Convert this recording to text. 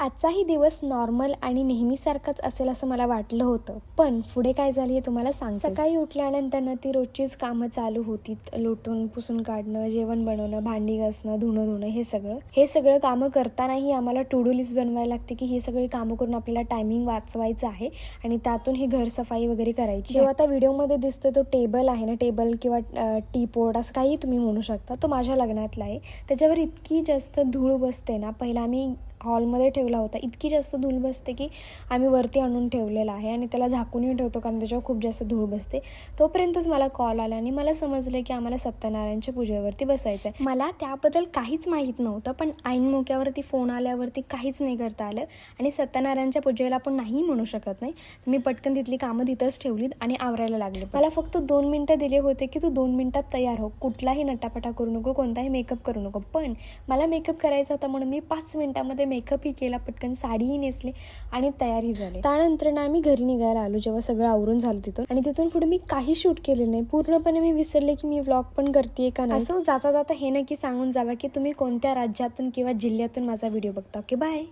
आजचाही दिवस नॉर्मल आणि नेहमीसारखंच असेल असं मला वाटलं होतं, पण पुढे काय झाली हे तुम्हाला सांगते. सकाळी उठल्यानंतर ना ती रोजचीच कामं चालू होती. लोटून पुसून काढणं, जेवण बनवणं, भांडी घासणं, धुणं हे सगळं कामं करतानाही आम्हाला टू डू लिस्ट बनवायला लागते की ही सगळी कामं करून आपल्याला टायमिंग वाचवायचं आहे आणि त्यातून ही घर सफाई वगैरे करायची. जो आता व्हिडिओमध्ये दिसतो तो टेबल आहे ना, टेबल किंवा टी पोट असं काही तुम्ही म्हणू शकता, तो माझ्या लग्नातला आहे. त्याच्यावर इतकी जास्त धूळ बसते ना. पहिला आम्ही हॉलमध्ये ठेवला होता, इतकी जास्त धूळ बसते की आम्ही वरती आणून ठेवलेला आहे आणि त्याला झाकूनही ठेवतो कारण त्याच्यावर खूप जास्त धूळ बसते. तोपर्यंतच मला कॉल आला आणि मला समजलं की आम्हाला सत्यनारायणच्या पूजेवरती बसायचं आहे. मला त्याबद्दल काहीच माहीत नव्हतं, पण ऐन मोक्यावरती फोन आल्यावरती काहीच नाही करता आलं आणि सत्यनारायणच्या पूजेला आपण नाही म्हणू शकत नाही. मी पटकन तिथली कामं तिथंच ठेवलीत आणि आवरायला लागले. मला फक्त 2 मिनटं दिले होते की तू 2 मिनटात तयार हो, कुठलाही नटापटा करू नको, कोणताही मेकअप करू नको. पण मला मेकअप करायचा होता म्हणून मी 5 मिनिटामध्ये मेकअपही केला, पटकन साडीही नेसली आणि तयारी झाली. त्यानंतर ना आम्ही घरी निघायला आलो जेव्हा सगळं आवरून झालं तिथून. आणि तिथून पुढे मी काही शूट केलेलं नाही. पूर्णपणे मी विसरले की मी व्लॉग पण करते का नाही. असं जाता जाता हे नक्की सांगून जावा की तुम्ही कोणत्या राज्यातून किंवा जिल्ह्यातून माझा व्हिडिओ बघता. Okay, bye.